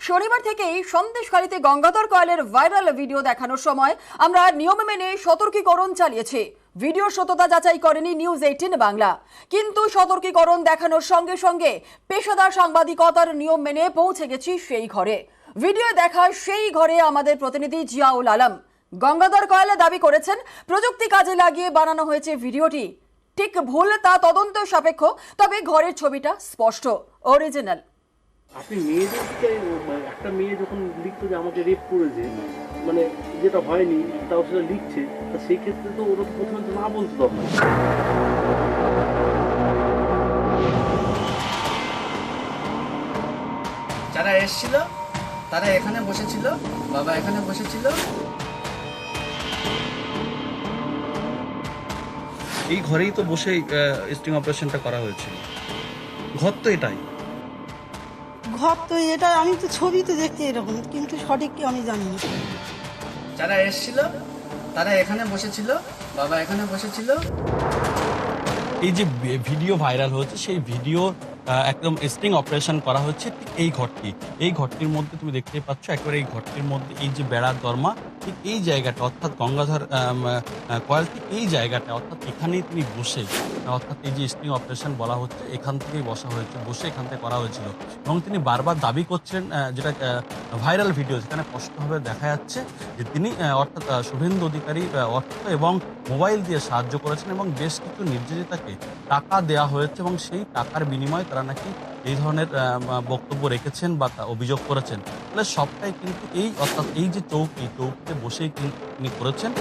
শনিবার থেকেই সন্দেশখালীতে Gangadhar কয়ালের viral video দেখানোর সময় আমরা নিয়ম মেনে সতর্কীকরণ চালিয়েছি। ভিডিও সত্যতা যাচাই করেনি নিউজ 18 বাংলা, কিন্তু সতর্কীকরণ দেখানোর সঙ্গে সঙ্গে পেশাদার সাংবাদিকতার নিয়ম মেনে পৌঁছে গেছি সেই ঘরে। ভিডিও দেখা সেই ঘরে আমাদের প্রতিনিধি জিয়াউল আলম। গঙ্গাধর কয়াল দাবি করেছেন প্রযুক্তি কাজে লাগিয়ে বানানো হয়েছে ভিডিওটি। ঠিক ভুল তা তদন্ত সাপেক্ষ, তবে ঘরের ছবিটা স্পষ্ট, অরিজিনাল। আপনি মেয়েদেরকে একটা মেয়ে যখন লিখতো যে আমাকে রেপ করেছে, মানে যেটা হয়নি তাও সেটা লিখছে, তা সেই ক্ষেত্রে তো ওরা প্রথমে তো না বলতো তখন। যারা এসেছিল তারা এখানে বসেছিল, বাবা এখানে বসেছিল। এই ঘরেই তো বসেই স্টিং অপারেশনটা করা হয়েছিল। ঘর তো এটাই। ঘর তো এটা, আমি তো ছবিতে দেখছি এরকম, কিন্তু সঠিক কি আমি জানি না। যারা এসেছিল তারা এখানে বসেছিল, বাবা এখানে বসেছিল। এই যে ভিডিও ভাইরাল হচ্ছে, সেই ভিডিও একদম স্টিং অপারেশন করা হচ্ছে ঠিক এই ঘরটির মধ্যে তুমি দেখতে পাচ্ছ। একেবারে এই ঘরটির মধ্যে এই যে বেড়ার দরমা, ঠিক এই জায়গাটা, অর্থাৎ গঙ্গাধর কয়াল ঠিক এই জায়গাটা, অর্থাৎ এখানেই তিনি বসে, অর্থাৎ এই যে স্টিং অপারেশন বলা হচ্ছে এখান থেকেই বসে এখান থেকে করা হয়েছিল। এবং তিনি বারবার দাবি করছেন, যেটা ভাইরাল ভিডিও, যেখানে স্পষ্টভাবে দেখা যাচ্ছে যে তিনি অর্থাৎ শুভেন্দু অধিকারী অর্থ এবং মোবাইল দিয়ে সাহায্য করেছেন এবং বেশ কিছু নির্যাতিতাকে টাকা দেওয়া হয়েছে এবং সেই টাকার বিনিময়ে তারা নাকি এই ধরনের বক্তব্য রেখেছেন বা অভিযোগ করেছেন। তাহলে সবটাই কিন্তু অর্থাৎ এই যে চৌকিতে বসেই তিনি করেছেন।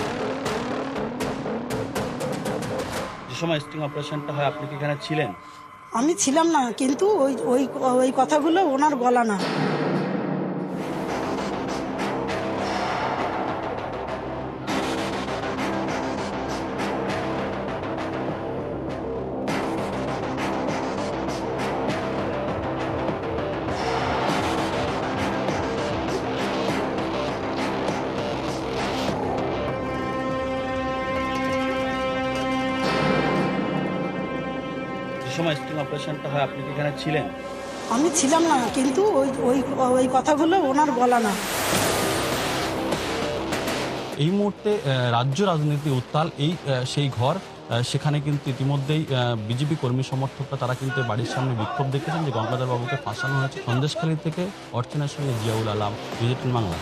যে সময় স্টিং অপারেশনটা হয় আপনি কি এখানে ছিলেন? আমি ছিলাম না, কিন্তু ওই ওই ওই কথাগুলো ওনার গলা না। সময় স্টিং অপারেশনটা হয় আপনি কি এখানে ছিলেন? আমি ছিলাম না, কিন্তু ওই ওই ওই কথাগুলো ওনার গলা না। এই মুহূর্তে রাজ্য রাজনীতি উত্তাল, সেই ঘর। সেখানে কিন্তু ইতিমধ্যেই বিজেপি কর্মী সমর্থকরা তারা কিন্তু বাড়ির সামনে বিক্ষোভ দেখেছেন যে গঙ্গাধর বাবুকে ফাঁসানো হয়েছে। সন্দেশখালী থেকে অর্চনার সঙ্গে জিয়াউল আলম, নিউজ 18 বাংলা।